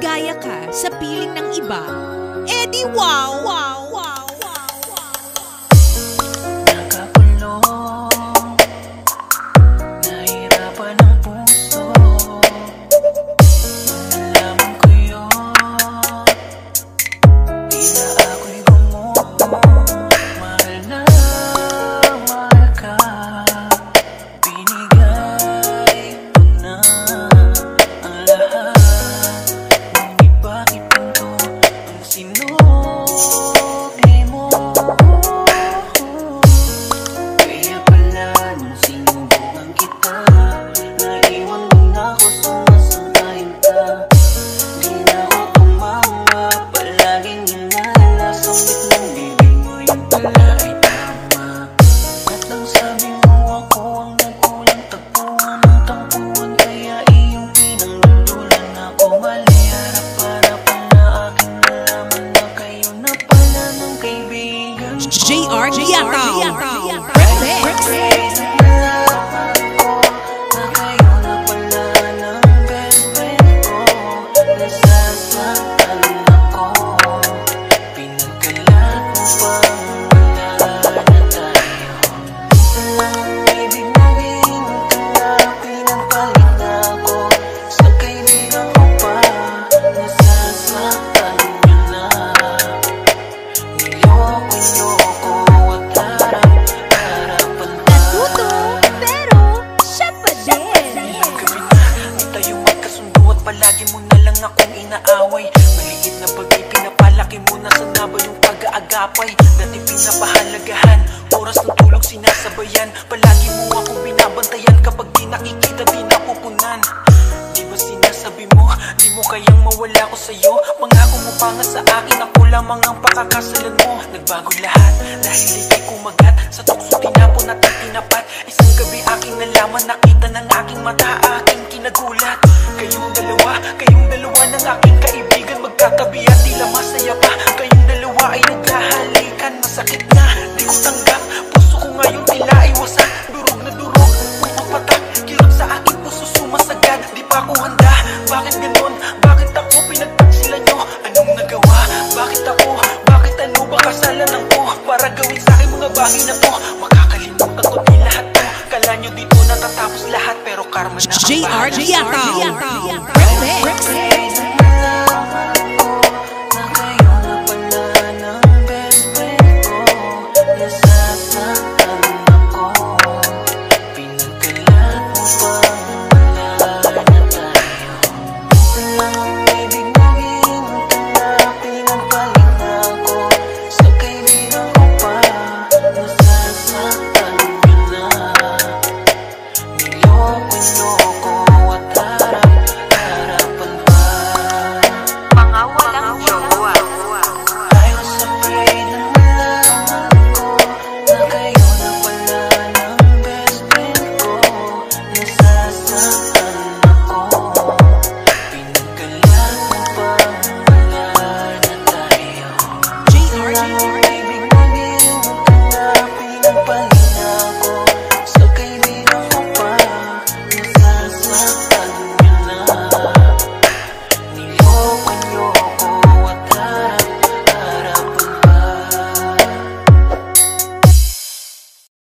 maligaya ka sa piling ng iba, edi wow, wow, wow, wow, wow. Nakakulong, nahirapan ang puso. Nalaman ko yun, tila ako'y gumuho. Mahal na mahal ka, binigay mo na ang lahat. Ngunit bakit ganito ang sinugli mo? Kaya pala nung sinubukan kita, naiwan mo na ako, sumasang-ayon ka. Di na ako tumama, palaging hinala sa wit ng bibig mo, yun pala ay tama. At ang sabi mo ako ang nagkulang, tagpuan ang tampuan, kaya iyong pinangdudulan ako. Mali harap-harapan na aking nalaman na kayo na pala ng kaibigan ko. JR Giataw. Crazy nalaman ko na kayo na pala ng best friend ko. Nasasaktan ako, pinagkalat mo pang wala na tayo. Minsan lang ang ibig naging tanggapin, pinagpalit na ako sa kaibigan ko pa. Nasasaktan nyo na, niloko-loko at harap-harapan pa. Natuto, pero siya pa din. Gabi na, di tayo magkasundo at palagi mo na lang akong inaaway. Maliit na bagay, pinapalaki mo na, sana ba yung pag-aagapay? Dati pinapahalagahan, oras ng tulog sinasabayan. Palagi mo akong binabantayan, kapag di nakikita di napupunan. Di ba sinasabi mo, di mo kayang mawala ko sa'yo? Pangako mo pa nga sa akin, ako lamang ang pakakasalan mo. Nagbago lahat, dahil ikay kumagat sa tukso tinapon at tinapat. Isang gabi aking nalaman, nakita ng aking mata, aking kinagulat. Kayong dalawa ng aking kaibigan, magkakabihan, tila masaya pa. Kayong dalawa ay naghahalikan, masakit na, di ko tanggap. Puso ko ngayon tila ay wasak, durog na durog, pumapatak. Kirot sa aking puso sumasagad, di pa ako handa. Bakit ganon? Bakit ako pinagtaksilan nyo? Anong nagawa? Bakit ako? Bakit ano ba kasalanan ko? Para gawin sa akin mga bagay na to, makakalimutan ko di lahat to. Kala nyo dito natatapos lahat, pero karma na ang JR bahala. Giataw.